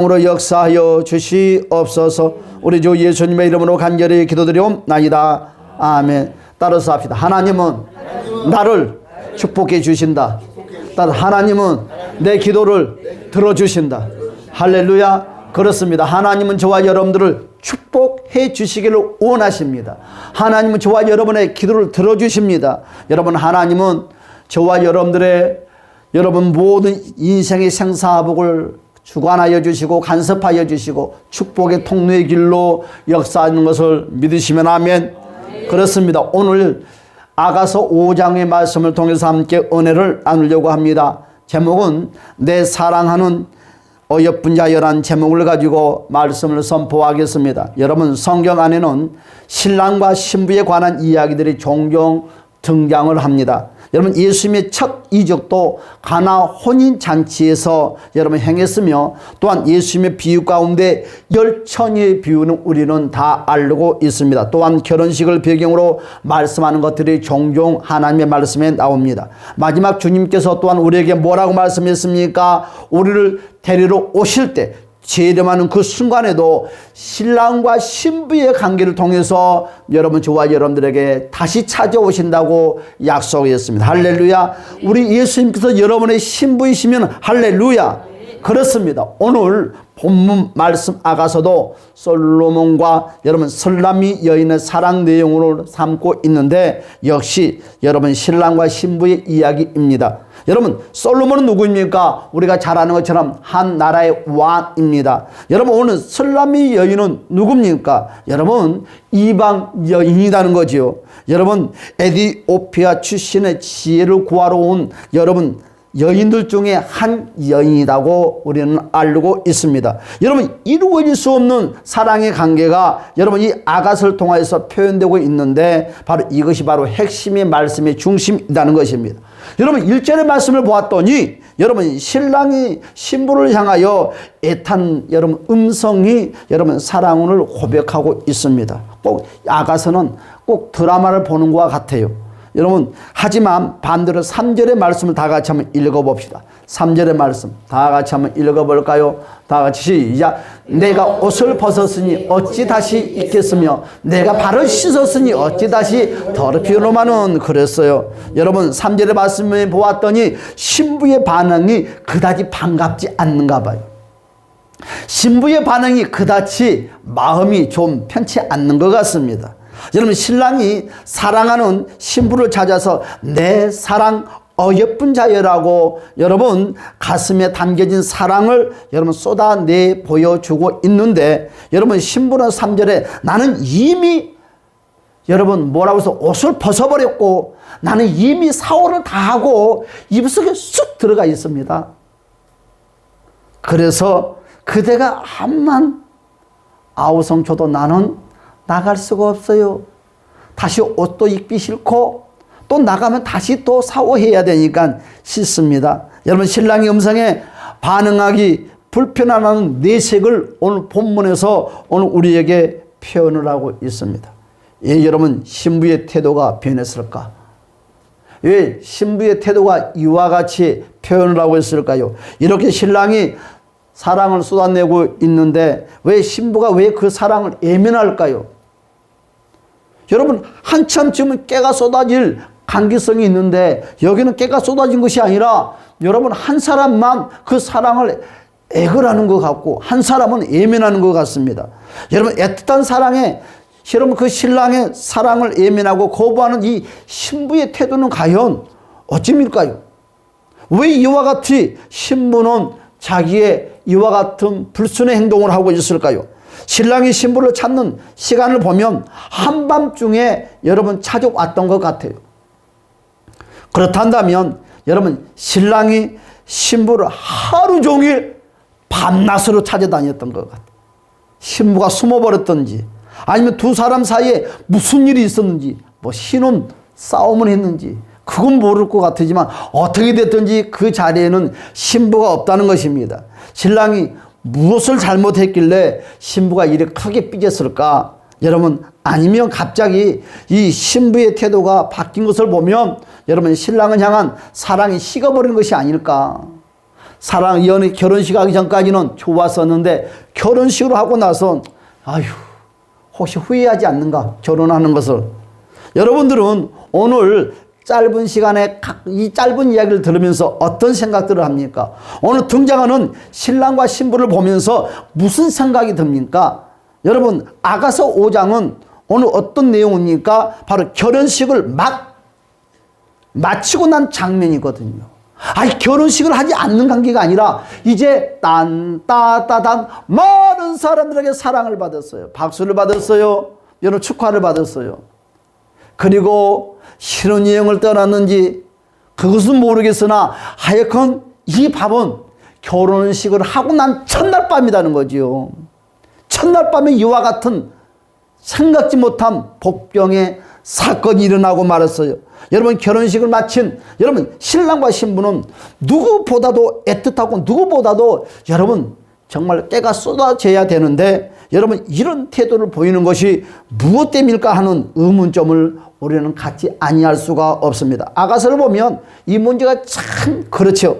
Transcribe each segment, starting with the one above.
으로 역사하여 주시옵소서. 우리 주 예수님의 이름으로 간절히 기도드리옵나이다. 아멘. 따라서 합시다. 하나님은 나를 축복해 주신다. 따라 하나님은 내 기도를 들어주신다. 할렐루야. 그렇습니다. 하나님은 저와 여러분들을 축복해 주시기를 원하십니다. 하나님은 저와 여러분의 기도를 들어주십니다. 여러분, 하나님은 저와 여러분들의 여러분 모든 인생의 생사복을 주관하여 주시고 간섭하여 주시고 축복의 통로의 길로 역사하는 것을 믿으시면 아멘. 그렇습니다. 오늘 아가서 5장의 말씀을 통해서 함께 은혜를 나누려고 합니다. 제목은 내 사랑하는 어여쁜 자여란 제목을 가지고 말씀을 선포하겠습니다. 여러분, 성경 안에는 신랑과 신부에 관한 이야기들이 종종 등장을 합니다. 여러분, 예수님의 첫 이적도 가나 혼인잔치에서 여러분 행했으며, 또한 예수님의 비유 가운데 열처녀의 비유는 우리는 다 알고 있습니다. 또한 결혼식을 배경으로 말씀하는 것들이 종종 하나님의 말씀에 나옵니다. 마지막 주님께서 또한 우리에게 뭐라고 말씀했습니까? 우리를 데리러 오실 때 재림하는 그 순간에도 신랑과 신부의 관계를 통해서 여러분, 저와 여러분들에게 다시 찾아오신다고 약속했습니다. 할렐루야. 우리 예수님께서 여러분의 신부이시면 할렐루야. 그렇습니다. 오늘 본문 말씀 아가서도 솔로몬과 여러분 설람이 여인의 사랑 내용으로 삼고 있는데, 역시 여러분 신랑과 신부의 이야기입니다. 여러분, 솔로몬은 누구입니까? 우리가 잘 아는 것처럼 한 나라의 왕입니다. 여러분, 오늘 설람이 여인은 누굽니까? 여러분, 이방 여인이라는 거지요. 여러분, 에티오피아 출신의 지혜를 구하러 온 여러분 여인들 중에 한 여인이라고 우리는 알고 있습니다. 여러분, 이루어질 수 없는 사랑의 관계가 여러분 이 아가서를 통해서 표현되고 있는데, 바로 이것이 바로 핵심의 말씀의 중심이라는 것입니다. 여러분, 1절의 말씀을 보았더니 여러분 신랑이 신부를 향하여 애탄 여러분 음성이 여러분 사랑을 고백하고 있습니다. 꼭 아가서는 꼭 드라마를 보는 것과 같아요. 여러분, 하지만 반대로 3절의 말씀을 다 같이 한번 읽어봅시다. 3절의 말씀 다 같이 한번 읽어볼까요? 다 같이 시작. 내가 옷을 벗었으니 어찌 다시 입겠으며 내가 발을 씻었으니 어찌 다시 더럽히노마는 그랬어요. 여러분, 3절의 말씀을 보았더니 신부의 반응이 그다지 반갑지 않는가 봐요. 신부의 반응이 그다지 마음이 좀 편치 않는 것 같습니다. 여러분, 신랑이 사랑하는 신부를 찾아서 내 사랑 어여쁜 자여라고 여러분 가슴에 담겨진 사랑을 여러분 쏟아내 보여주고 있는데, 여러분 신부는 3절에 나는 이미 여러분 뭐라고 해서 옷을 벗어버렸고 나는 이미 사오를 다 하고 입속에 쑥 들어가 있습니다. 그래서 그대가 암만 아우성쳐도 나는 나갈 수가 없어요. 다시 옷도 입기 싫고 또 나가면 다시 또 샤워해야 되니까 싫습니다. 여러분, 신랑의 음성에 반응하기 불편하다는 내색을 오늘 본문에서 오늘 우리에게 표현을 하고 있습니다. 예, 여러분, 신부의 태도가 변했을까? 왜 신부의 태도가 이와 같이 표현을 하고 있을까요? 이렇게 신랑이 사랑을 쏟아내고 있는데 왜 신부가 왜 그 사랑을 예민할까요? 여러분, 한참 지금 깨가 쏟아질 관계성이 있는데 여기는 깨가 쏟아진 것이 아니라 여러분 한 사람만 그 사랑을 애걸하는 것 같고 한 사람은 예민하는 것 같습니다. 여러분, 애틋한 사랑에 여러분 그 신랑의 사랑을 예민하고 거부하는 이 신부의 태도는 과연 어찌일까요? 왜 이와 같이 신부는 자기의 이와 같은 불순의 행동을 하고 있을까요? 신랑이 신부를 찾는 시간을 보면 한밤중에 여러분 찾아왔던 것 같아요. 그렇다면 여러분, 신랑이 신부를 하루 종일 밤낮으로 찾아다녔던 것 같아요. 신부가 숨어버렸던지 아니면 두 사람 사이에 무슨 일이 있었는지, 뭐 신혼 싸움을 했는지 그건 모를 것 같지만 어떻게 됐든지 그 자리에는 신부가 없다는 것입니다. 신랑이 무엇을 잘못했길래 신부가 이렇게 크게 삐졌을까? 여러분, 아니면 갑자기 이 신부의 태도가 바뀐 것을 보면 여러분 신랑을 향한 사랑이 식어버린 것이 아닐까? 결혼식 하기 전까지는 좋았었는데 결혼식을 하고 나서 아휴 혹시 후회하지 않는가 결혼하는 것을. 여러분들은 오늘 짧은 시간에 이 짧은 이야기를 들으면서 어떤 생각들을 합니까? 오늘 등장하는 신랑과 신부를 보면서 무슨 생각이 듭니까? 여러분 아가서 5장은 오늘 어떤 내용입니까? 바로 결혼식을 마치고 난 장면이거든요. 아니 결혼식을 하지 않는 관계가 아니라 이제 딴따따단 많은 사람들에게 사랑을 받았어요. 박수를 받았어요. 여러분 축하를 받았어요. 그리고 신혼여행을 떠났는지 그것은 모르겠으나 하여간 이 밥은 결혼식을 하고 난 첫날 밤이라는 거지요. 첫날 밤에 이와 같은 생각지 못한 복병의 사건이 일어나고 말았어요. 여러분 결혼식을 마친 여러분 신랑과 신부는 누구보다도 애틋하고 누구보다도 여러분 정말 때가 쏟아져야 되는데 여러분 이런 태도를 보이는 것이 무엇 때문일까 하는 의문점을 우리는 갖지 아니할 수가 없습니다. 아가서를 보면 이 문제가 참 그렇죠.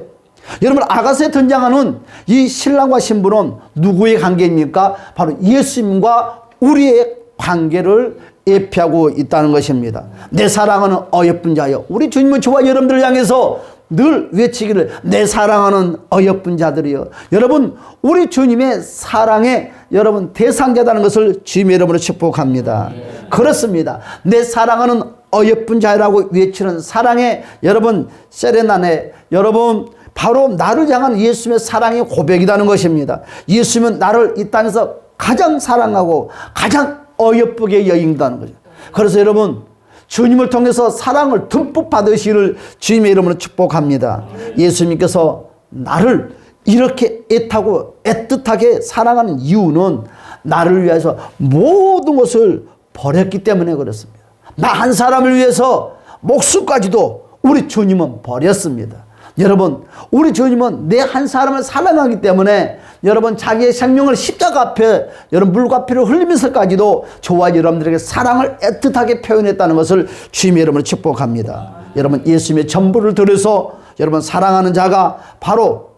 여러분 아가서에 등장하는 이 신랑과 신부는 누구의 관계입니까? 바로 예수님과 우리의 관계를 예표하고 있다는 것입니다. 내 사랑하는 어여쁜 자여. 우리 주님은 저와 여러분들을 향해서 늘 외치기를 내 사랑하는 어여쁜 자들이여. 여러분 우리 주님의 사랑의 여러분 대상자라는 것을 주님의 이름으로 축복합니다. 그렇습니다. 내 사랑하는 어여쁜 자라고 외치는 사랑의 여러분 세레나네 여러분 바로 나를 향한 예수님의 사랑의 고백이라는 것입니다. 예수님은 나를 이 땅에서 가장 사랑하고 가장 어여쁘게 여긴다는 거죠. 그래서 여러분 주님을 통해서 사랑을 듬뿍 받으시기를 주님의 이름으로 축복합니다. 예수님께서 나를 이렇게 애타고 애틋하게 사랑하는 이유는 나를 위해서 모든 것을 버렸기 때문에 그렇습니다. 나 한 사람을 위해서 목숨까지도 우리 주님은 버렸습니다. 여러분 우리 주님은 내 한 사람을 사랑하기 때문에 여러분 자기의 생명을 십자가 앞에 여러분 물과 피를 흘리면서까지도 저와 여러분들에게 사랑을 애틋하게 표현했다는 것을 주님의 이름으로 축복합니다. 여러분 예수님의 전부를 들여서 여러분 사랑하는 자가 바로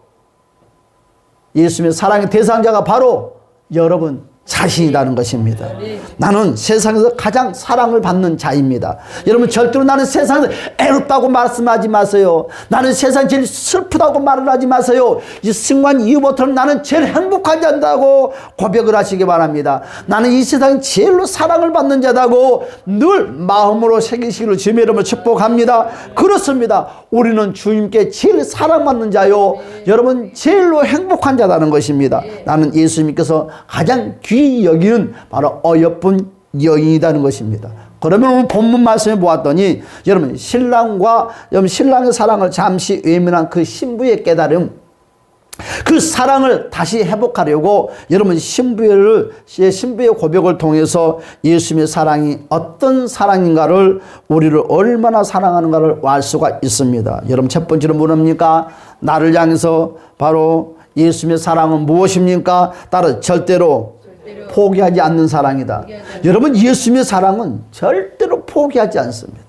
예수님의 사랑의 대상자가 바로 여러분 자신이라는 것입니다. 나는 세상에서 가장 사랑을 받는 자입니다. 여러분 절대로 나는 세상에서 애롭다고 말씀하지 마세요. 나는 세상 제일 슬프다고 말을 하지 마세요. 이 순간 이후부터는 나는 제일 행복한 자다고 고백을 하시기 바랍니다. 나는 이 세상 제일로 사랑을 받는 자다고 늘 마음으로 새기시기를 주님의 이름으로 축복합니다. 그렇습니다. 우리는 주님께 제일 사랑받는 자요 여러분 제일로 행복한 자라는 것입니다. 나는 예수님께서 가장 귀히 여기는 바로 어여쁜 여인이라는 것입니다. 그러면 오늘 본문 말씀을 보았더니 여러분 신랑의 사랑을 잠시 외면한 그 신부의 깨달음, 그 사랑을 다시 회복하려고 여러분 신부의 고백을 통해서 예수님의 사랑이 어떤 사랑인가를 우리를 얼마나 사랑하는가를 알 수가 있습니다. 여러분 첫 번째로 뭐랍니까? 나를 향해서 바로 예수님의 사랑은 무엇입니까? 따로 절대로 포기하지 않는 사랑이다. 여러분 예수님의 사랑은 절대로 포기하지 않습니다.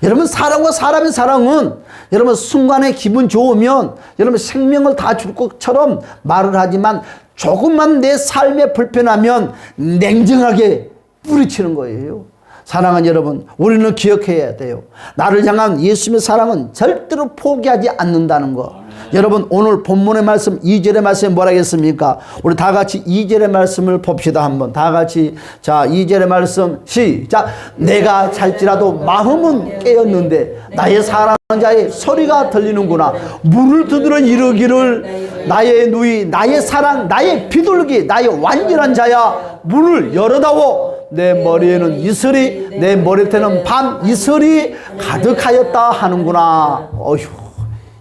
여러분 사람과 사람의 사랑은 여러분 순간에 기분 좋으면 여러분 생명을 다 줄 것처럼 말을 하지만 조금만 내 삶에 불편하면 냉정하게 뿌리치는 거예요. 사랑하는 여러분 우리는 기억해야 돼요. 나를 향한 예수님의 사랑은 절대로 포기하지 않는다는 거. 여러분 오늘 본문의 말씀 2절의 말씀에 뭐라 했습니까? 우리 다 같이 2절의 말씀을 봅시다. 한번 다 같이 자 2절의 말씀 시작. 내가 잘지라도 마음은 깨었는데 나의 사랑하는 자의 소리가 들리는구나. 문을 두드려 이르기를 나의 누이 나의 사랑 나의 비둘기 나의 완전한 자야 문을 열어다오. 내 머리에는 이슬이 내 머리에는 밤 이슬이 가득하였다 하는구나. 어휴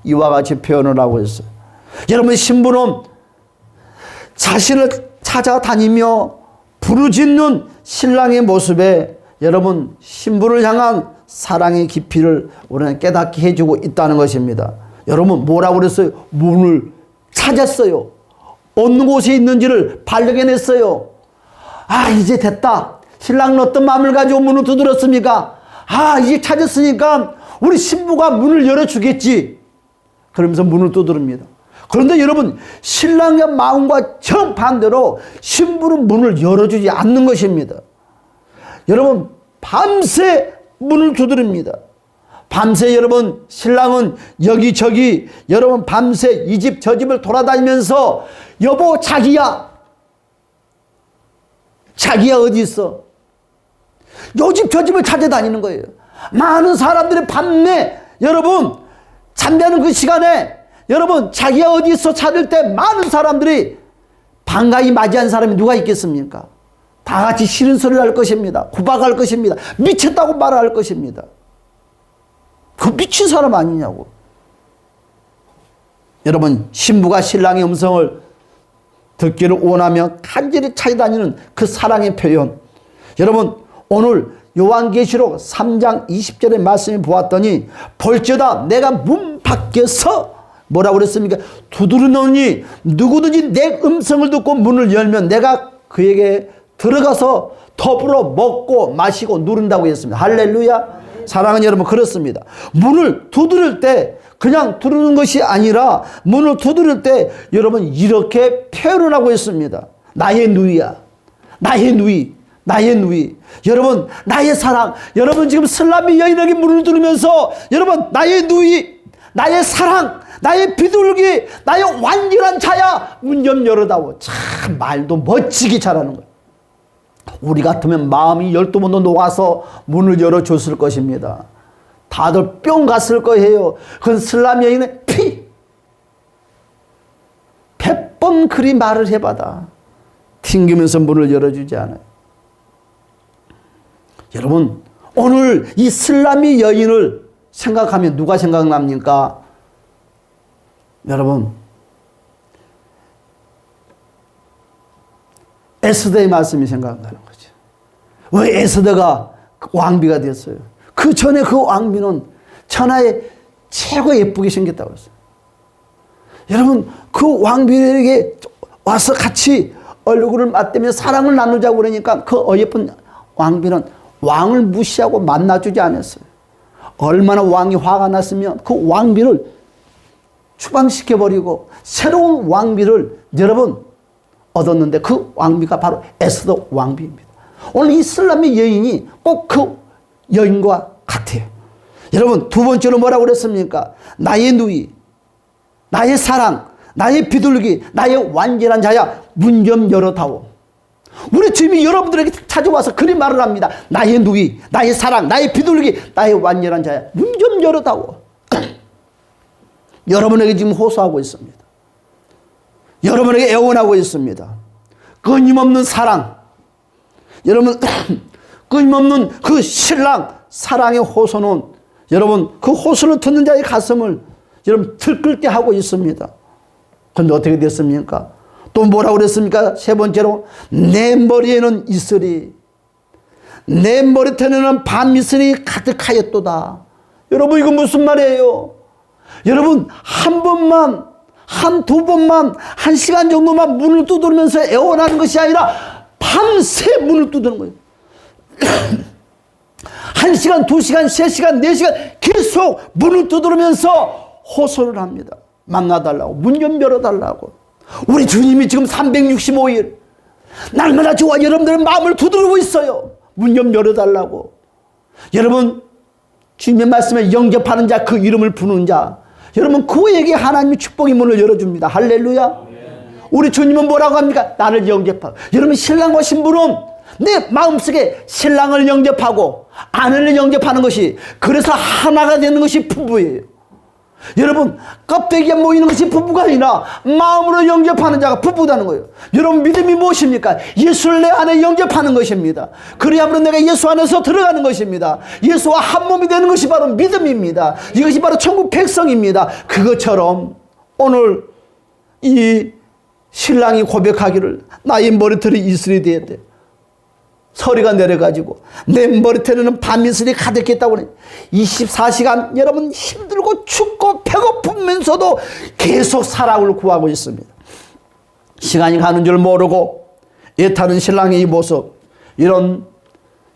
이와 같이 표현을 하고 있어요. 여러분 신부는 자신을 찾아다니며 부르짖는 신랑의 모습에 여러분 신부를 향한 사랑의 깊이를 우리는 깨닫게 해주고 있다는 것입니다. 여러분 뭐라고 그랬어요? 문을 찾았어요. 어느 곳에 있는지를 발견했어요. 아 이제 됐다. 신랑은 어떤 마음을 가지고 문을 두드렸습니까? 아 이제 찾았으니까 우리 신부가 문을 열어주겠지. 그러면서 문을 두드립니다. 그런데 여러분, 신랑의 마음과 정반대로 신부는 문을 열어주지 않는 것입니다. 여러분, 밤새 문을 두드립니다. 밤새 여러분, 신랑은 여기저기 여러분 밤새 이 집 저 집을 돌아다니면서 여보 자기야 어디 있어? 요 집 저 집을 찾아다니는 거예요. 많은 사람들이 밤에 여러분 잠자는 그 시간에 여러분 자기야 어디 있어 찾을 때 많은 사람들이 반가이 맞이한 사람이 누가 있겠습니까? 다 같이 싫은 소리를 할 것입니다. 구박할 것입니다. 미쳤다고 말할 것입니다. 그 미친 사람 아니냐고. 여러분, 신부가 신랑의 음성을 듣기를 원하며 간절히 찾아다니는 그 사랑의 표현. 여러분, 오늘 요한계시록 3장 20절의 말씀을 보았더니 볼지어다 내가 문 밖에서 뭐라고 그랬습니까? 두드리노니 누구든지 내 음성을 듣고 문을 열면 내가 그에게 들어가서 더불어 먹고 마시고 누른다고 했습니다. 할렐루야. 사랑하는 여러분, 그렇습니다. 문을 두드릴 때 그냥 두드리는 것이 아니라 문을 두드릴 때 여러분 이렇게 표현을 하고 있습니다. 나의 누이야. 나의 누이. 나의 누이. 여러분, 나의 사랑. 여러분 지금 슬라미 여인에게 문을 두드리면서 여러분 나의 누이, 나의 사랑, 나의 비둘기, 나의 완전한 자야. 문 좀 열어다오. 참 말도 멋지게 잘하는 거예요. 우리 같으면 마음이 12번도 녹아서 문을 열어줬을 것입니다. 다들 뿅 갔을 거예요. 그건 슬람 여인의 100번 그리 말을 해봐다 튕기면서 문을 열어주지 않아요. 여러분, 오늘 이 슬라미 여인을 생각하면 누가 생각납니까? 여러분, 에스더의 말씀이 생각나는 거죠. 왜 에스더가 왕비가 됐어요? 그 전에 그 왕비는 천하에 최고 예쁘게 생겼다고 했어요. 여러분, 그 왕비에게 와서 같이 얼굴을 맞대며 사랑을 나누자고 그러니까 그 어예쁜 왕비는 왕을 무시하고 만나주지 않았어요. 얼마나 왕이 화가 났으면 그 왕비를 추방시켜버리고 새로운 왕비를 여러분 얻었는데 그 왕비가 바로 에스더 왕비입니다. 오늘 이 슬라미 여인이 꼭 그 여인과 같아요. 여러분, 두 번째로 뭐라고 그랬습니까? 나의 누이, 나의 사랑, 나의 비둘기, 나의 완전한 자야, 문 좀 열어다오. 우리 주님이 여러분들에게 찾아와서 그리 말을 합니다. 나의 누이, 나의 사랑, 나의 비둘기, 나의 완전한 자야, 문 좀 열어다오. 여러분에게 지금 호소하고 있습니다. 여러분에게 애원하고 있습니다. 끊임없는 사랑, 여러분 끊임없는 그 신랑 사랑의 호소는 여러분 그 호소를 듣는 자의 가슴을 여러분 들끓게 하고 있습니다. 그런데 어떻게 됐습니까? 또 뭐라고 그랬습니까? 세 번째로 내 머리에는 이슬이, 내 머리털에는 밤이슬이 가득하였도다. 여러분 이거 무슨 말이에요? 여러분 한 번만, 한두 번만, 1시간 정도만 문을 두드리면서 애원하는 것이 아니라 밤새 문을 두드리는 거예요. 1시간, 2시간, 3시간, 4시간 계속 문을 두드리면서 호소를 합니다. 만나달라고, 문 좀 열어달라고. 우리 주님이 지금 365일 날마다 저와 여러분들의 마음을 두드리고 있어요. 문 좀 열어달라고. 여러분, 주님의 말씀에 영접하는 자, 그 이름을 부르는 자, 여러분 그에게 하나님의 축복의 문을 열어줍니다. 할렐루야. 우리 주님은 뭐라고 합니까? 나를 영접하고. 여러분 신랑과 신부는 내 마음속에 신랑을 영접하고 아내를 영접하는 것이, 그래서 하나가 되는 것이 부부예요. 여러분 껍데기에 모이는 것이 부부가 아니라 마음으로 영접하는 자가 부부다는 거예요. 여러분 믿음이 무엇입니까? 예수를 내 안에 영접하는 것입니다. 그래야만 내가 예수 안에서 들어가는 것입니다. 예수와 한 몸이 되는 것이 바로 믿음입니다. 이것이 바로 천국 백성입니다. 그것처럼 오늘 이 신랑이 고백하기를 나의 머리털이 이슬이 되었대. 서리가 내려가지고 내 머리털에는 밤이슬이 가득했다고 그래. 24시간 여러분 힘들고 춥고 배고프면서도 계속 사랑을 구하고 있습니다. 시간이 가는 줄 모르고 애타는 신랑의 이 모습, 이런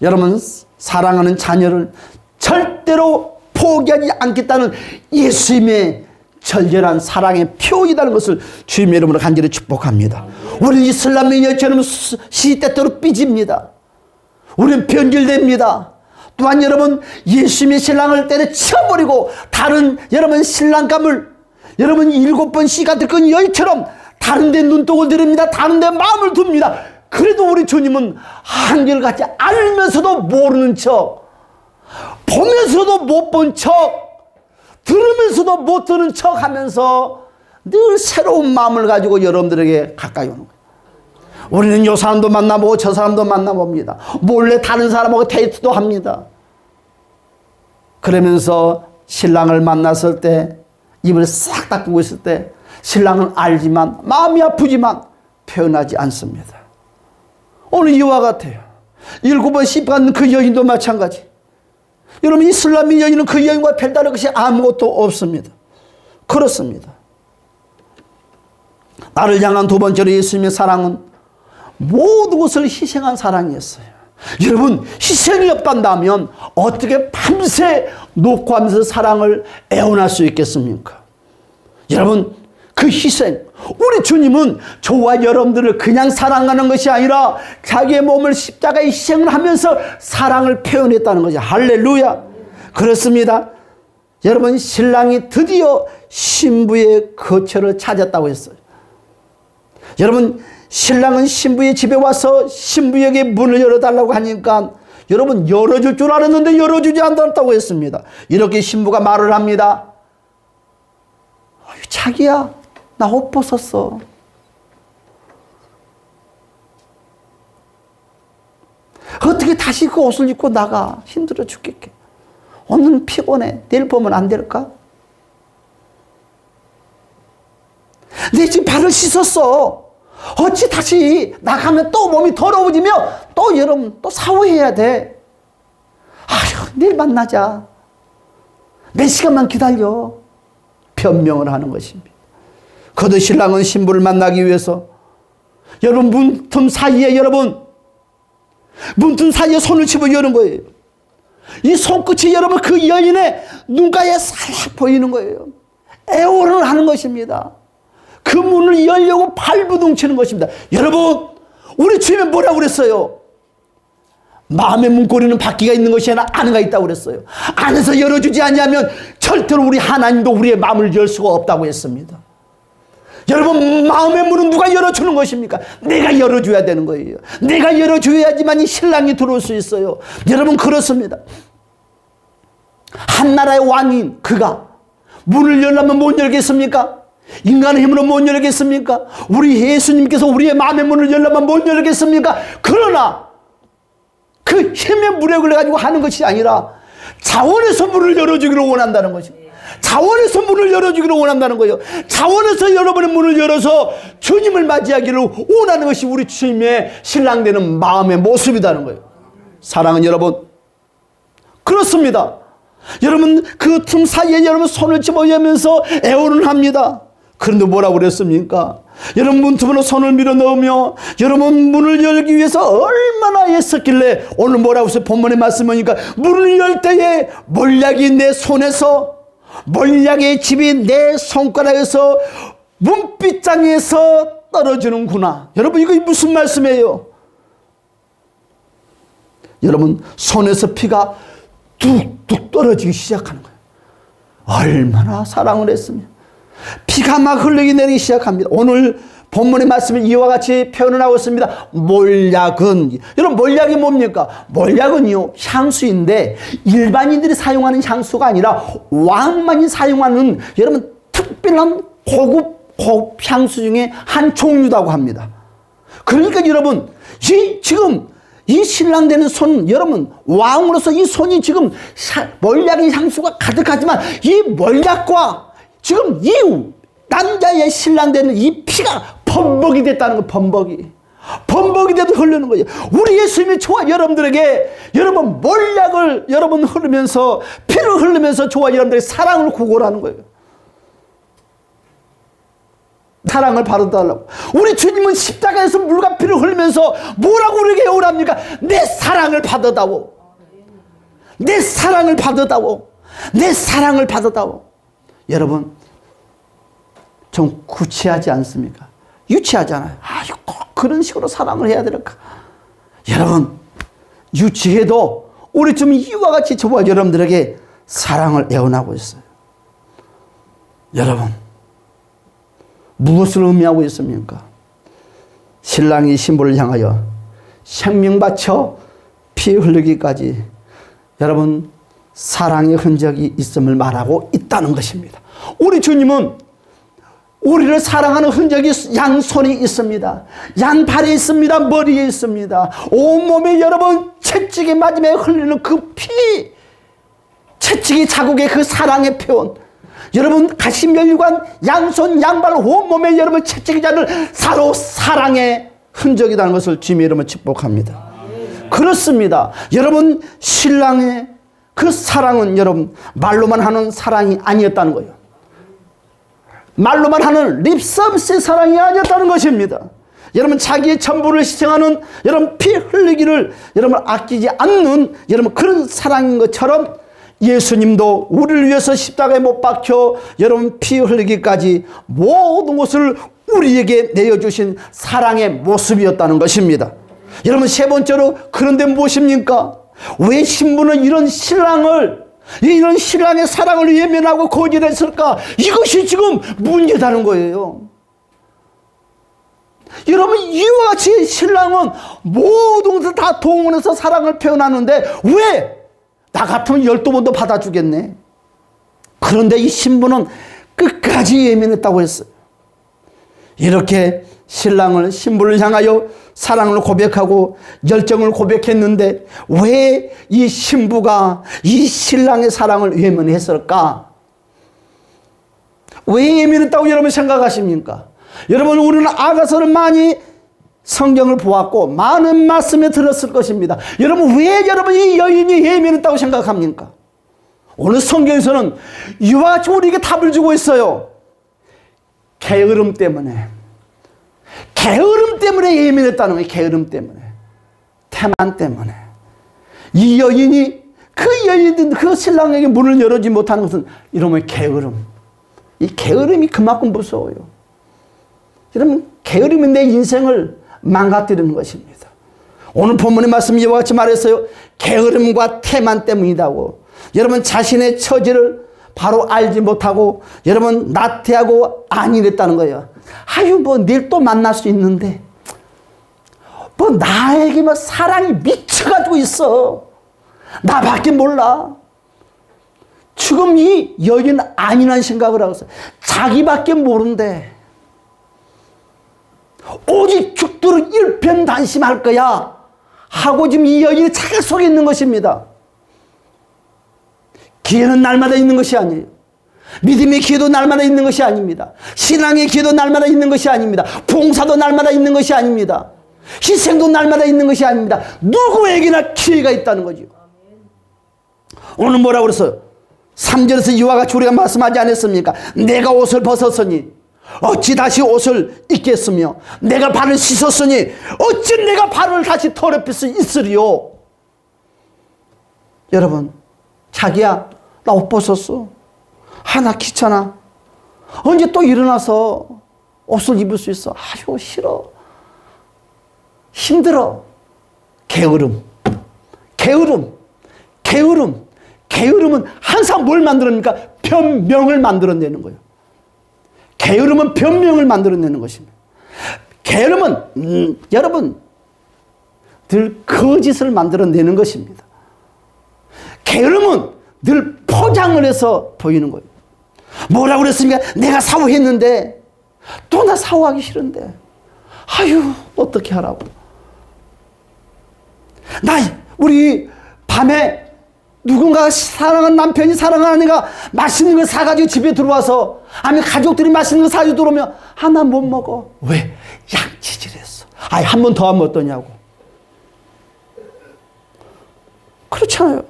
여러분 사랑하는 자녀를 절대로 포기하지 않겠다는 예수님의 절절한 사랑의 표이라는 것을 주님의 이름으로 간절히 축복합니다. 우리는 이슬람의 여처럼 시때때로 삐집니다. 우리는 변질됩니다. 또한 여러분 예수님의 신랑을 때려쳐버리고 다른 여러분 신랑감을 여러분 7번 씨가 들건 여인처럼 다른 데 눈독을 들입니다. 다른 데 마음을 둡니다. 그래도 우리 주님은 한결같이 알면서도 모르는 척, 보면서도 못 본 척, 들으면서도 못 듣는 척 하면서 늘 새로운 마음을 가지고 여러분들에게 가까이 오는 거예요. 우리는 이 사람도 만나보고 저 사람도 만나봅니다. 몰래 다른 사람하고 데이트도 합니다. 그러면서 신랑을 만났을 때 입을 싹 닫고 있을 때 신랑은 알지만 마음이 아프지만 표현하지 않습니다. 오늘 이와 같아요. 7번 씹은 그 여인도 마찬가지. 여러분 이슬람의 여인은 그 여인과 별다른 것이 아무것도 없습니다. 그렇습니다. 나를 향한 두 번째로 예수님의 사랑은 모든 것을 희생한 사랑이었어요. 여러분 희생이 없단다면 어떻게 밤새 녹화하면서 사랑을 애원할 수 있겠습니까? 여러분 그 희생, 우리 주님은 저와 여러분들을 그냥 사랑하는 것이 아니라 자기의 몸을 십자가에 희생을 하면서 사랑을 표현했다는 것이 할렐루야. 그렇습니다. 여러분 신랑이 드디어 신부의 거처를 찾았다고 했어요. 여러분 신랑은 신부의 집에 와서 신부에게 문을 열어달라고 하니까 여러분 열어줄 줄 알았는데 열어주지 않았다고 했습니다. 이렇게 신부가 말을 합니다. 자기야 나 옷 벗었어. 어떻게 다시 그 옷을 입고 나가. 힘들어 죽겠게. 오늘은 피곤해. 내일 보면 안 될까? 내 지금 발을 씻었어. 어찌 다시 나가면 또 몸이 더러워지며 또 여러분 또 샤워해야 돼. 아휴 내일 만나자. 몇 시간만 기다려. 변명을 하는 것입니다. 거듭 신랑은 신부를 만나기 위해서 여러분 문틈 사이에 문틈 사이에 손을 집어 여는 거예요. 이 손끝이 여러분 그 여인의 눈가에 살짝 보이는 거예요. 애원을 하는 것입니다. 그 문을 열려고 발부둥치는 것입니다. 여러분 우리 주님은 뭐라고 그랬어요? 마음의 문고리는 바퀴가 있는 것이 아니라 안에가 있다고 그랬어요. 안에서 열어주지 않으면 절대로 우리 하나님도 우리의 마음을 열 수가 없다고 했습니다. 여러분 마음의 문은 누가 열어주는 것입니까? 내가 열어줘야 되는 거예요. 내가 열어줘야지만 이 신랑이 들어올 수 있어요. 여러분 그렇습니다. 한 나라의 왕인 그가 문을 열려면 못 열겠습니까? 인간의 힘으로 못 열겠습니까? 우리 예수님께서 우리의 마음의 문을 열려면 못 열겠습니까? 그러나 그 힘의 무력을 가지고 하는 것이 아니라 자원에서 문을 열어주기를 원한다는 것입니다. 자원에서 문을 열어주기를 원한다는 거예요. 자원에서 여러분의 문을 열어서 주님을 맞이하기를 원하는 것이 우리 주님의 신랑되는 마음의 모습이라는 거예요. 사랑은 여러분 그렇습니다. 여러분 그 틈 사이에 여러분 손을 집어넣으면서 애원을 합니다. 그런데 뭐라고 그랬습니까? 여러분 문틈으로 손을 밀어 넣으며 여러분 문을 열기 위해서 얼마나 애썼길래 오늘 뭐라고 해서 본문의 말씀이니까 문을 열 때에 몰약이 내 손에서 몰약의 집이 내 손가락에서 문빗장에서 떨어지는구나. 여러분 이거 무슨 말씀이에요? 여러분 손에서 피가 뚝뚝 떨어지기 시작하는 거예요. 얼마나 사랑을 했으면 피가 막 흘리기 내리기 시작합니다. 오늘 본문의 말씀은 이와 같이 표현을 하고 있습니다. 몰약은 여러분 몰약이 뭡니까? 몰약은요 향수인데 일반인들이 사용하는 향수가 아니라 왕만이 사용하는 여러분 특별한 고급 향수 중에 한 종류라고 합니다. 그러니까 여러분 지금 이 신랑 되는 손 여러분 왕으로서 이 손이 지금 몰약의 향수가 가득하지만 이 몰약과 지금 이 남자의 신랑 되는 이 피가 범벅이 됐다는 거. 범벅이 돼도 흐르는 거예요. 우리 예수님이 저와 여러분들에게 여러분 몰약을 여러분 흐르면서 피를 흐르면서 저와 여러분들에게 사랑을 구걸하는 거예요. 사랑을 받아달라고. 우리 주님은 십자가에서 물과 피를 흘리면서 뭐라고 우리에게 애원합니까? 내 사랑을 받아다오. 내 사랑을 받아다오. 내 사랑을 받아다오. 여러분 좀 구치하지 않습니까? 유치하잖아요. 아유, 꼭 그런 식으로 사랑을 해야 될까? 여러분, 유치해도 우리 좀 이와 같이 저와 여러분들에게 사랑을 애원하고 있어요. 여러분, 무엇을 의미하고 있습니까? 신랑이 신부를 향하여 생명 바쳐 피 흘리기까지 여러분 사랑의 흔적이 있음을 말하고 있다는 것입니다. 우리 주님은 우리를 사랑하는 흔적이 양손에 있습니다. 양팔에 있습니다. 머리에 있습니다. 온몸에 여러분 채찍이 맞으며 흘리는 그 피, 채찍이 자국의 그 사랑의 표현, 여러분 가시면류관 양손 양발 온몸에 여러분 채찍이 자는 사로 사랑의 흔적이라는 것을 주님의 이름으로 축복합니다. 그렇습니다. 여러분 신랑의 그 사랑은 여러분 말로만 하는 사랑이 아니었다는 거예요. 말로만 하는 립서비스의 사랑이 아니었다는 것입니다. 여러분 자기의 전부를 희생하는 여러분 피 흘리기를 여러분 아끼지 않는 여러분 그런 사랑인 것처럼 예수님도 우리를 위해서 십자가에 못 박혀 여러분 피 흘리기까지 모든 것을 우리에게 내어주신 사랑의 모습이었다는 것입니다. 여러분 세 번째로 그런데 무엇입니까? 왜 신부는 이런 신랑의 사랑을 외면하고 거절했을까? 이것이 지금 문제다는 거예요. 여러분 이와 같이 신랑은 모든 것을 다 동원해서 사랑을 표현하는데 왜? 나 같으면 12번도 받아주겠네. 그런데 이 신부는 끝까지 예민했다고 했어요. 이렇게 신부를 향하여 사랑을 고백하고 열정을 고백했는데 왜 이 신부가 이 신랑의 사랑을 외면했을까? 왜 예민했다고 여러분 생각하십니까? 여러분 우리는 아가서를 많이 성경을 보았고 많은 말씀에 들었을 것입니다. 여러분 왜 여러분 이 여인이 예민했다고 생각합니까? 오늘 성경에서는 이와 같이 우리에게 답을 주고 있어요. 게으름 때문에. 게으름 때문에 예민했다는 거예요. 게으름 때문에. 태만 때문에. 이 여인이 그 신랑에게 문을 열어주지 못하는 것은 이러면 게으름. 이 게으름이 그만큼 무서워요. 여러분 게으름이 내 인생을 망가뜨리는 것입니다. 오늘 본문의 말씀 이와 같이 말했어요. 게으름과 태만 때문이라고. 여러분 자신의 처지를 바로 알지 못하고 여러분 나태하고 안일했다는 거예요. 아유 뭐 내일 또 만날 수 있는데 뭐 나에게 뭐 사랑이 미쳐가지고 있어. 나밖에 몰라. 지금 이 여인은 아니라는 생각을 하고 있어요. 자기밖에 모른대. 오직 죽도록 일편단심할 거야 하고 지금 이 여인이 자기 속에 있는 것입니다. 기회는 날마다 있는 것이 아니에요. 믿음의 기회도 날마다 있는 것이 아닙니다. 신앙의 기회도 날마다 있는 것이 아닙니다. 봉사도 날마다 있는 것이 아닙니다. 희생도 날마다 있는 것이 아닙니다. 누구에게나 기회가 있다는 거죠. 오늘 뭐라고 그랬어요? 3절에서 이와 같이 우리가 말씀하지 않았습니까? 내가 옷을 벗었으니 어찌 다시 옷을 입겠으며 내가 발을 씻었으니 어찌 내가 발을 다시 더럽힐 수 있으리요. 여러분 자기야 나 옷 벗었어. 나 귀찮아. 언제 또 일어나서 옷을 입을 수 있어. 아유 싫어. 힘들어. 게으름. 게으름은 항상 뭘 만들어냅니까? 변명을 만들어내는 거예요. 게으름은 변명을 만들어내는 것입니다. 게으름은 여러분 늘 거짓을 만들어내는 것입니다. 게으름은 늘 포장을 해서 보이는 거예요. 뭐라고 그랬습니까? 내가 사오했는데 또 나 사오하기 싫은데 아유 어떻게 하라고. 우리 밤에 누군가 사랑하는 남편이 사랑하는 애가 맛있는 거 사가지고 집에 들어와서 아니면 가족들이 맛있는 거 사가지고 들어오면 나 못 먹어. 왜? 양치질했어. 한 번 더 하면 어떠냐고. 그렇잖아요.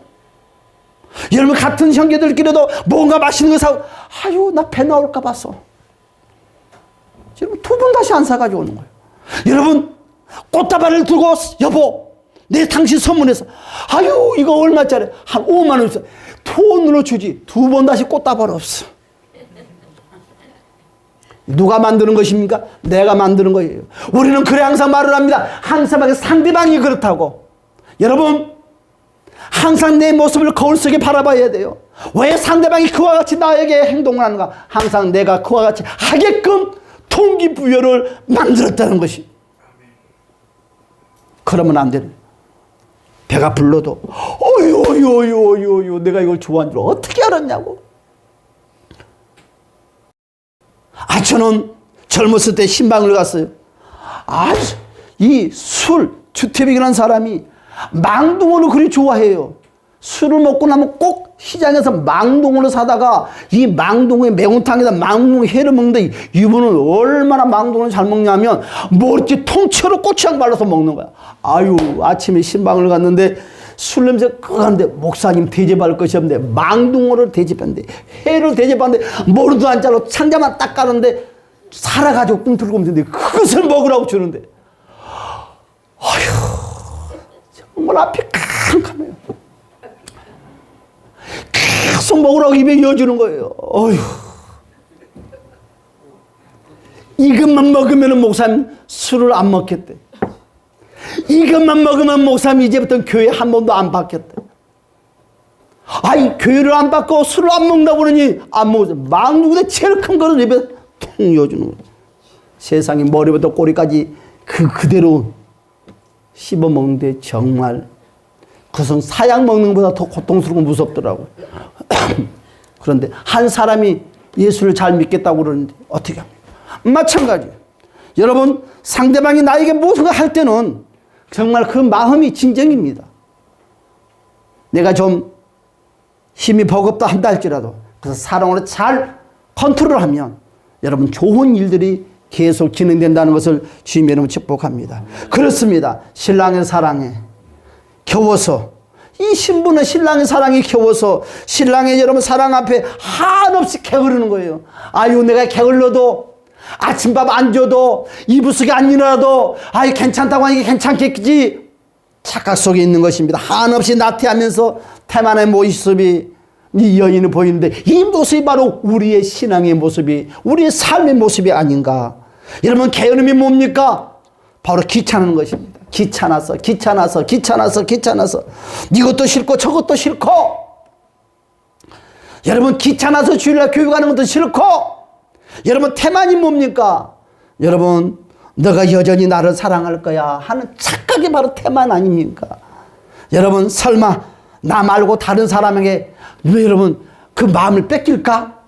여러분 같은 형제들끼리도 뭔가 맛있는 거 사고 나 배 나올까 봐서 여러분 2번 다시 안 사가지고 오는 거예요. 여러분 꽃다발을 들고 여보 내 당신 선물해서 이거 얼마짜리? 한 5만 원 있어. 돈으로 주지. 2번 다시 꽃다발 없어. 누가 만드는 것입니까? 내가 만드는 거예요. 우리는 그래 항상 말을 합니다. 항상 상대방이 그렇다고. 여러분, 항상 내 모습을 거울 속에 바라봐야 돼요. 왜 상대방이 그와 같이 나에게 행동을 하는가? 항상 내가 그와 같이 하게끔 동기부여를 만들었다는 것이. 그러면 안 되는. 배가 불러도 어유 내가 이걸 좋아하는 줄 어떻게 알았냐고. 저는 젊었을 때 신방을 갔어요. 이 술, 주태백이라는 사람이 망둥어를 그리 좋아해요. 술을 먹고 나면 꼭 시장에서 망둥어를 사다가 이 망둥어의 매운탕에다 망둥어 회를 먹는데 이분은 얼마나 망둥어를 잘 먹냐면 뭐 이렇게 통째로 고추장 발라서 먹는 거야. 아침에 신방을 갔는데 술 냄새 끄는데 목사님 대접할 것이 없는데 망둥어를 대접했는데 회를 대접하는데 머리도 안 잘라 창자만 딱 까는데 살아가지고 꿈틀고 있는데 그것을 먹으라고 주는데 정말 앞이 캄캄해요. 계속 먹으라고 입에 이어주는 거예요. 이것만 먹으면 목사님 술을 안 먹겠대. 이것만 먹으면 목사님 이제부터 교회 한 번도 안 받겠대. 교회를 안 받고 술을 안 먹는다고 그러니 안 먹어. 망둥어에 제일 큰 거를 입에 통 이어주는 거예요. 세상에 머리부터 꼬리까지 그대로 씹어 먹는데 정말 그것은 사약 먹는 것보다 더 고통스럽고 무섭더라고요. 그런데 한 사람이 예수를 잘 믿겠다고 그러는데 어떻게 합니까? 마찬가지예요. 여러분, 상대방이 나에게 무엇인가 할 때는 정말 그 마음이 진정입니다. 내가 좀 힘이 버겁다 한다 할지라도 그래서 사랑으로 잘 컨트롤하면 여러분 좋은 일들이 계속 진행된다는 것을 주님 이름으로 축복합니다. 그렇습니다. 신랑의 사랑에 겨워서 이 신부는 신랑의 사랑이 겨워서 신랑의 여러분 사랑 앞에 한없이 게으르는 거예요. 내가 게을러도 아침밥 안 줘도 이불 속에 안 일어나도 괜찮다고 하니까 괜찮겠지 착각 속에 있는 것입니다. 한없이 나태하면서 태만의 모습이 이 여인은 보이는데 이 모습이 바로 우리의 신앙의 모습이 우리의 삶의 모습이 아닌가. 여러분, 게으름이 뭡니까? 바로 귀찮은 것입니다. 귀찮아서 이것도 싫고 저것도 싫고. 여러분, 귀찮아서 주일날 교회 가는 것도 싫고. 여러분, 태만이 뭡니까? 여러분, 너가 여전히 나를 사랑할 거야 하는 착각이 바로 태만 아닙니까? 여러분, 설마 나 말고 다른 사람에게 여러분 그 마음을 뺏길까?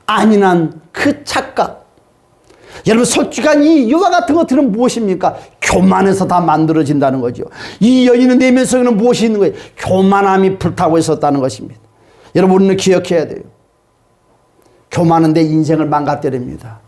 아니난 그 착각. 여러분, 솔직한 이 유화 같은 것들은 무엇입니까? 교만에서 다 만들어진다는 거죠. 이 여인의 내면 속에는 무엇이 있는 거예요? 교만함이 불타고 있었다는 것입니다. 여러분, 우리는 기억해야 돼요. 교만은 내 인생을 망가뜨립니다.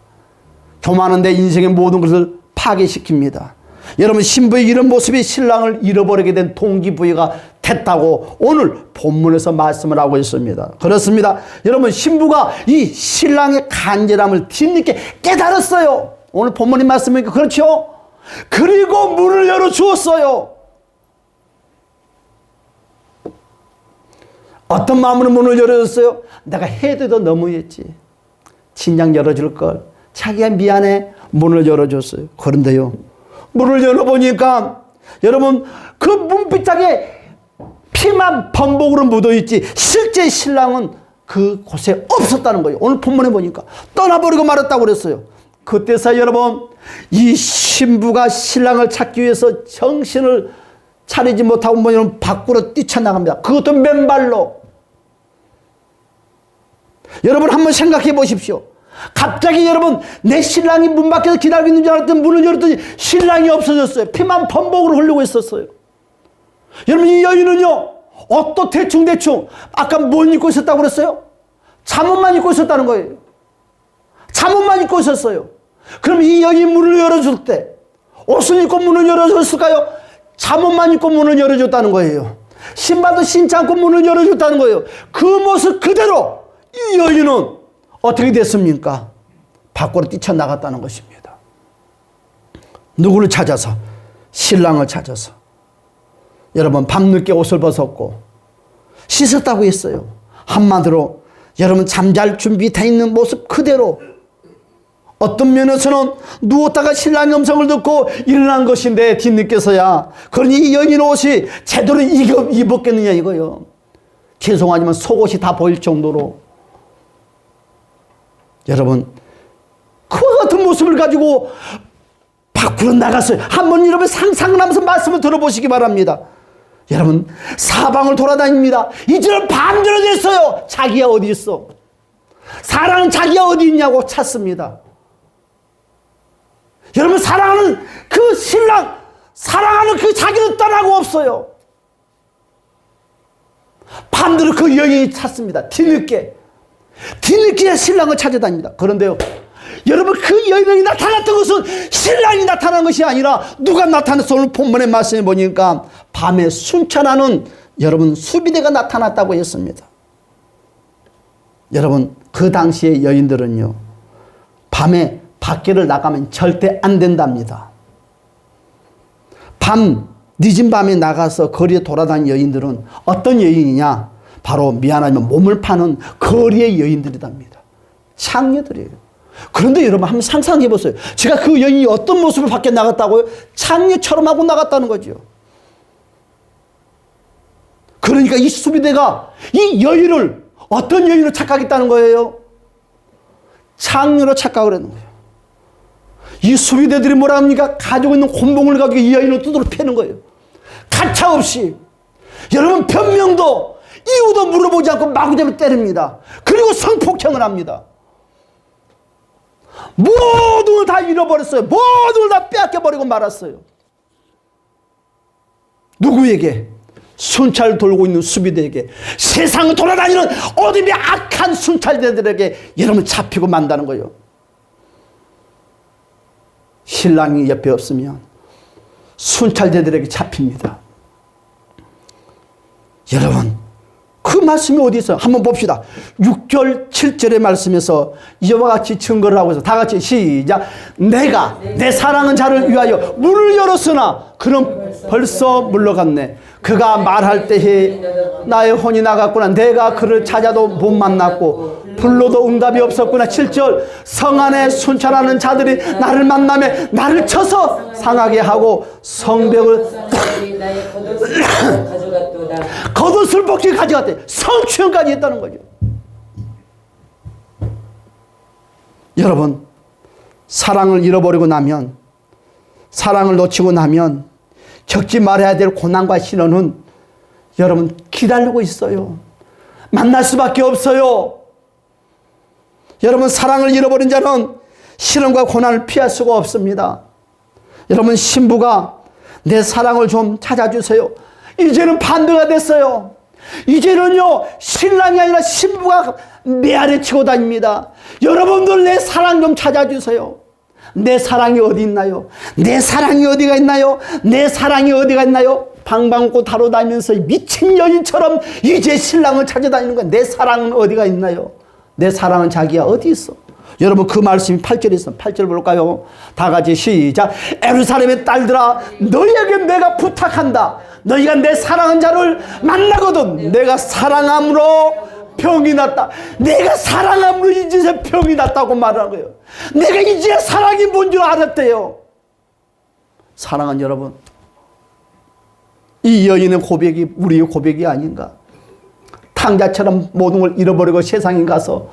교만은 내 인생의 모든 것을 파괴시킵니다. 여러분, 신부의 이런 모습이 신랑을 잃어버리게 된 동기부여가 됐다고 오늘 본문에서 말씀을 하고 있습니다. 그렇습니다. 여러분, 신부가 이 신랑의 간절함을 뒤늦게 깨달았어요. 오늘 본문의 말씀이니까 그렇죠? 그리고 문을 열어주었어요. 어떤 마음으로 문을 열어줬어요? 내가 해도 너무했지. 진작 열어줄걸. 자기야 미안해. 문을 열어줬어요. 그런데요, 문을 열어보니까 여러분 그 문비짝에 피만 범벅으로 묻어있지 실제 신랑은 그곳에 없었다는 거예요. 오늘 본문에 보니까 떠나버리고 말았다고 그랬어요. 그때서 여러분 이 신부가 신랑을 찾기 위해서 정신을 차리지 못하고 뭐냐면 밖으로 뛰쳐나갑니다. 그것도 맨발로. 여러분 한번 생각해 보십시오. 갑자기 여러분 내 신랑이 문 밖에서 기다리고 있는 줄 알았더니 문을 열었더니 신랑이 없어졌어요. 피만 범벅으로 흘리고 있었어요. 여러분 이 여인은요 옷도 대충 아까 뭘 입고 있었다고 그랬어요? 잠옷만 입고 있었다는 거예요. 잠옷만 입고 있었어요. 그럼 이 여인 문을 열어줄 때 옷을 입고 문을 열어줬을까요? 잠옷만 입고 문을 열어줬다는 거예요. 신발도 신지 않고 문을 열어줬다는 거예요. 그 모습 그대로 이 여인은 어떻게 됐습니까? 밖으로 뛰쳐나갔다는 것입니다. 누구를 찾아서? 신랑을 찾아서. 여러분 밤늦게 옷을 벗었고 씻었다고 했어요. 한마디로 여러분 잠잘 준비 돼 있는 모습 그대로 어떤 면에서는 누웠다가 신랑의 음성을 듣고 일어난 것인데 뒤늦게서야. 그러니 이 여인 옷이 제대로 입었겠느냐 이거요. 죄송하지만 속옷이 다 보일 정도로. 여러분, 그와 같은 모습을 가지고 밖으로 나갔어요. 한번 여러분 상상을 하면서 말씀을 들어보시기 바랍니다. 여러분, 사방을 돌아다닙니다. 이제는 밤대로 됐어요. 자기야 어디 있어? 사랑은 자기야 어디 있냐고 찾습니다. 여러분, 사랑하는 그 신랑, 사랑하는 그 자기는 떠나고 없어요. 밤대로 그 여인이 찾습니다. 뒤늦게 신랑을 찾아다닙니다. 그런데요, 여러분, 그 여인이 나타났던 것은 신랑이 나타난 것이 아니라 누가 나타났어? 오늘 본문의 말씀에 보니까 밤에 순찰하는 여러분 수비대가 나타났다고 했습니다. 여러분, 그 당시의 여인들은요, 밤에 밖에를 나가면 절대 안 된답니다. 늦은 밤에 나가서 거리에 돌아다니는 여인들은 어떤 여인이냐? 바로 미안하지만 몸을 파는 거리의 여인들이답니다. 창녀들이에요. 그런데 여러분, 한번 상상해 보세요. 제가 그 여인이 어떤 모습을 밖에 나갔다고요? 창녀처럼 하고 나갔다는 거죠. 그러니까 이 수비대가 이 여인을 어떤 여인으로 착각했다는 거예요? 창녀로 착각을 했는 거예요. 이 수비대들이 뭐라 합니까? 가지고 있는 곤봉을 가지고 이 여인을 두드러 패는 거예요. 가차없이. 여러분, 변명도 이유도 물어보지 않고 마구잡이 때립니다. 그리고 성폭행을 합니다. 모든 걸 다 잃어버렸어요. 모든 걸 다 빼앗겨버리고 말았어요. 누구에게? 순찰 돌고 있는 수비대에게, 세상을 돌아다니는 어둠의 악한 순찰대들에게 여러분 잡히고 만다는 거예요. 신랑이 옆에 없으면 순찰대들에게 잡힙니다. 여러분, 그 말씀이 어디 있어요? 한번 봅시다. 6절 7절의 말씀에서 이와 같이 증거를 하고 있어요. 다 같이 시작. 내가 내 사랑하는 자를 위하여 문을 열었으나 그는 벌써 물러갔네. 그가 말할 때에 나의 혼이 나갔구나. 내가 그를 찾아도 못 만났고 불러도 응답이 없었구나. 7절. 성 안에 순찰하는 자들이 나를 만나며 나를 쳐서 상하게 하고 성벽을 겉옷을 벗기 가져갔대. 성추행까지 했다는 거죠. 여러분, 사랑을 잃어버리고 나면, 사랑을 놓치고 나면 겪지 말아야 될 고난과 시련은 여러분 기다리고 있어요. 만날 수밖에 없어요. 여러분, 사랑을 잃어버린 자는 시련과 고난을 피할 수가 없습니다. 여러분, 신부가 내 사랑을 좀 찾아주세요. 이제는 반대가 됐어요. 이제는요, 신랑이 아니라 신부가 메아리 치고 다닙니다. 여러분들, 내 사랑 좀 찾아주세요. 내 사랑이 어디 있나요? 내 사랑이 어디가 있나요? 내 사랑이 어디가 있나요? 방방곡곡 다뤄다니면서 미친 여인처럼 이제 신랑을 찾아다니는 거야. 내 사랑은 어디가 있나요? 내 사랑은 자기야 어디 있어? 여러분, 그 말씀이 8절에 있어. 8절 볼까요? 다 같이 시작. 예루살렘의 딸들아, 너희에게 내가 부탁한다. 너희가 내 사랑하는 자를 만나거든 내가 사랑함으로 병이 났다. 내가 사랑함으로 이제 병이 났다고 말하는 거예요. 내가 이제 사랑이 뭔 줄 알았대요. 사랑하는 여러분, 이 여인의 고백이 우리의 고백이 아닌가? 탕자처럼 모든 걸 잃어버리고 세상에 가서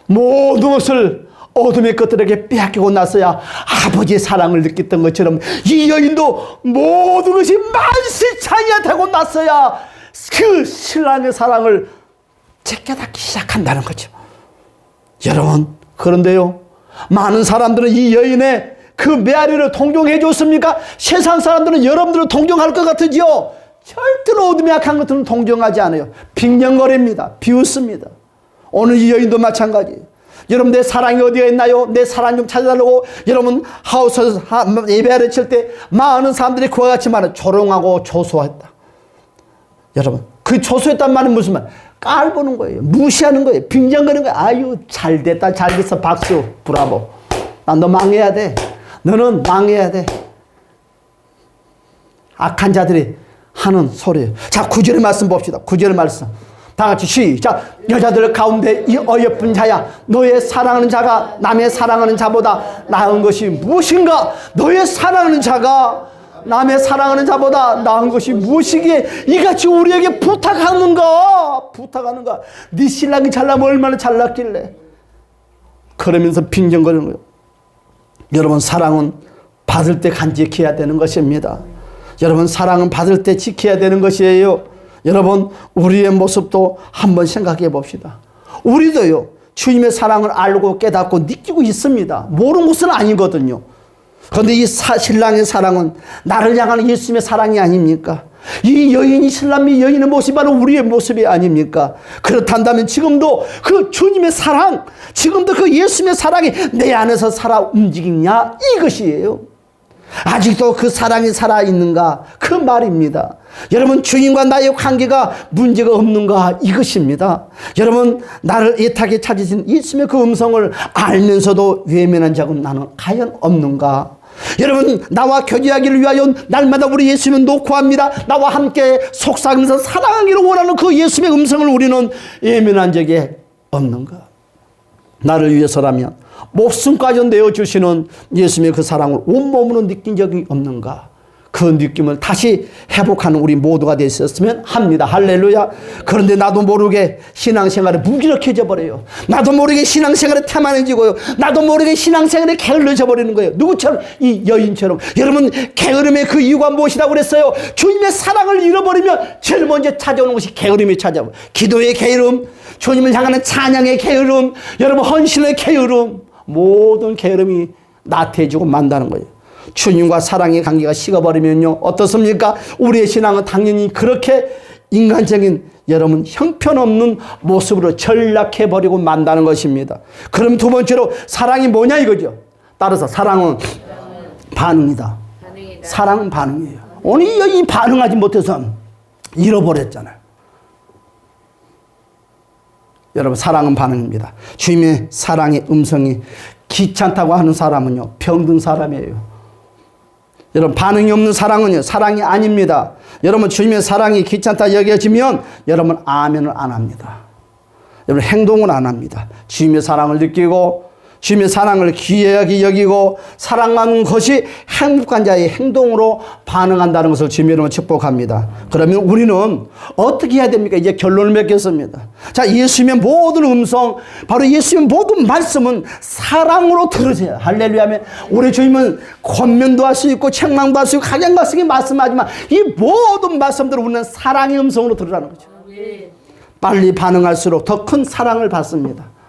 모든 것을 어둠의 것들에게 빼앗기고 나서야 아버지의 사랑을 느꼈던 것처럼 이 여인도 모든 것이 만시창이가 되고 나서야 그 신랑의 사랑을 깨닫기 시작한다는 거죠. 여러분, 그런데요, 많은 사람들은 이 여인의 그 메아리를 동정해 줬습니까? 세상 사람들은 여러분들을 동정할 것 같으지요? 절대로 어둠의 악한 것들은 동정하지 않아요. 빙령거립니다. 비웃습니다. 오늘 이 여인도 마찬가지예요. 여러분, 내 사랑이 어디가 있나요? 내 사랑 좀 찾아달라고 여러분 하우스에서 예배를 칠 때 많은 사람들이 그와 같이 말을 조롱하고 조소했다. 여러분, 그 조소했단 말은 무슨 말? 깔보는 거예요. 무시하는 거예요. 빙정거리는 거예요. 아유, 잘됐다, 잘됐어, 박수, 브라보. 너 망해야 돼. 너는 망해야 돼. 악한 자들이 하는 소리예요. 자, 9절의 말씀 봅시다. 9절의 말씀. 다 같이 시작. 여자들 가운데 이 어여쁜 자야, 너의 사랑하는 자가 남의 사랑하는 자보다 나은 것이 무엇인가? 너의 사랑하는 자가 남의 사랑하는 자보다 나은 것이 무엇이기에 이같이 우리에게 부탁하는가? 네 신랑이 잘나면 얼마나 잘났길래. 그러면서 빈정거리는 거예요. 여러분, 사랑은 받을 때 간직해야 되는 것입니다. 여러분, 사랑은 받을 때 지켜야 되는 것이에요. 여러분, 우리의 모습도 한번 생각해 봅시다. 우리도요, 주님의 사랑을 알고 깨닫고 느끼고 있습니다. 모르는 것은 아니거든요. 그런데 이 신랑의 사랑은 나를 향하는 예수님의 사랑이 아닙니까? 이 여인이 신랑이 여인의 모습이 바로 우리의 모습이 아닙니까? 그렇단다면 지금도 그 주님의 사랑, 지금도 그 예수님의 사랑이 내 안에서 살아 움직이냐, 이것이에요. 아직도 그 사랑이 살아있는가, 그 말입니다. 여러분, 주님과 나의 관계가 문제가 없는가, 이것입니다. 여러분, 나를 애타게 찾으신 예수님의 그 음성을 알면서도 외면한 적은 나는 과연 없는가? 여러분, 나와 교제하기를 위하여 날마다 우리 예수님은 녹화합니다. 나와 함께 속삭이면서 사랑하기를 원하는 그 예수님의 음성을 우리는 외면한 적이 없는가? 나를 위해서라면 목숨까지 내어주시는 예수님의 그 사랑을 온몸으로 느낀 적이 없는가? 그 느낌을 다시 회복하는 우리 모두가 되셨으면 합니다. 할렐루야. 그런데 나도 모르게 신앙생활에 무기력해져 버려요. 나도 모르게 신앙생활에 태만해지고요. 나도 모르게 신앙생활에 게을러져 버리는 거예요. 누구처럼? 이 여인처럼. 여러분, 게으름의 그 이유가 무엇이라고 그랬어요? 주님의 사랑을 잃어버리면 제일 먼저 찾아오는 것이 게으름이 찾아와요. 기도의 게으름, 주님을 향하는 찬양의 게으름, 여러분 헌신의 게으름, 모든 게으름이 나태해지고 만다는 거예요. 주님과 사랑의 관계가 식어버리면요, 어떻습니까? 우리의 신앙은 당연히 그렇게 인간적인, 여러분, 형편없는 모습으로 전락해버리고 만다는 것입니다. 그럼 두 번째로 사랑이 뭐냐 이거죠. 따라서 사랑은 반응이다. 사랑은 반응이에요. 오늘 이 여인이 반응하지 못해서 잃어버렸잖아요. 여러분, 사랑은 반응입니다. 주님의 사랑의 음성이 귀찮다고 하는 사람은요, 병든 사람이에요. 여러분, 반응이 없는 사랑은요, 사랑이 아닙니다. 여러분, 주님의 사랑이 귀찮다 여겨지면 여러분 아멘을 안 합니다. 여러분, 행동을 안 합니다. 주님의 사랑을 느끼고 주님의 사랑을 귀하게 여기고 사랑하는 것이 행복한 자의 행동으로 반응한다는 것을 주님의 이름으로 축복합니다. 그러면 우리는 어떻게 해야 됩니까? 이제 결론을 맺겠습니다. 자, 예수님의 모든 음성, 바로 예수님의 모든 말씀은 사랑으로 들으세요. 할렐루야. 하면 우리 주님은 권면도 할 수 있고 책망도 할 수 있고 가장 말씀이 말씀하지만 이 모든 말씀들을 우리는 사랑의 음성으로 들으라는 거죠. 빨리 반응할수록 더 큰 사랑을 받습니다.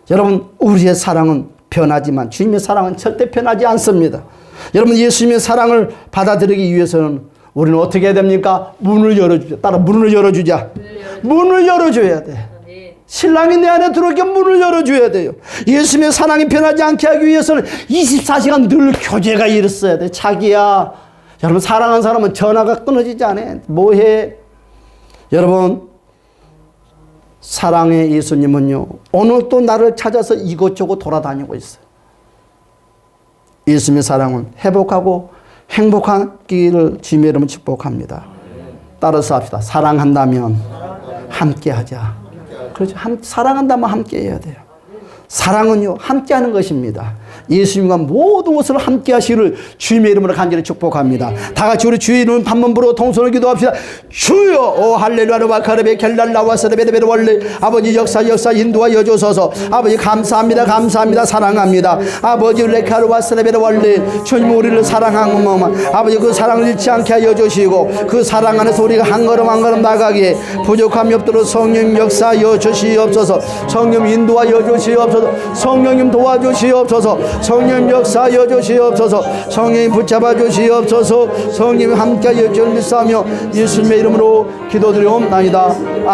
여러분, 우리의 사랑은 변하지만 주님의 사랑은 절대 변하지 않습니다. 여러분, 예수님의 사랑을 받아들이기 위해서는 우리는 어떻게 해야 됩니까? 문을 열어주자. 따라, 문을 열어주자. 문을 열어줘야 돼. 신랑이 내 안에 들어오게 문을 열어줘야 돼요. 예수님의 사랑이 변하지 않게 하기 위해서는 24시간 늘 교제가 있어야 돼. 자기야, 여러분, 사랑하는 사람은 전화가 끊어지지 않아. 뭐해? 여러분, 사랑의 예수님은요, 오늘 또 나를 찾아서 이곳저곳 돌아다니고 있어요. 예수님의 사랑은 회복하고 행복한 길을 주님의 이름으로 축복합니다. 따라서 합시다. 사랑한다면 함께 하자. 그렇죠. 사랑한다면 함께 해야 돼요. 사랑은요, 함께 하는 것입니다. 예수님과 모든 것을 함께 하시기를 주님의 이름으로 간절히 축복합니다. 다 같이 우리 주의 이름 한번 부르고 통성을 기도합시다. 주여, 오 할렐루야 바카르베 켈랄라와스레베레베 원래 아버지 역사 인도하여 주소서. 아버지 감사합니다. 감사합니다. 사랑합니다. 아버지 레카르와스레베레 원래 주님 우리를 사랑한 것만 아버지 그 사랑을 잃지 않게 하여 주시고 그 사랑 안에서 우리가 한 걸음 한 걸음 나가기에 부족함이 없도록 성령 역사하여 주시옵소서. 성령 인도하여 주시옵소서. 성령님 도와주시옵소서. 성령 역사하여 주시옵소서. 성령님 붙잡아 주시옵소서. 성령님 함께하여 주시옵소서. 예수님의 이름으로 기도드리옵나이다. 아멘.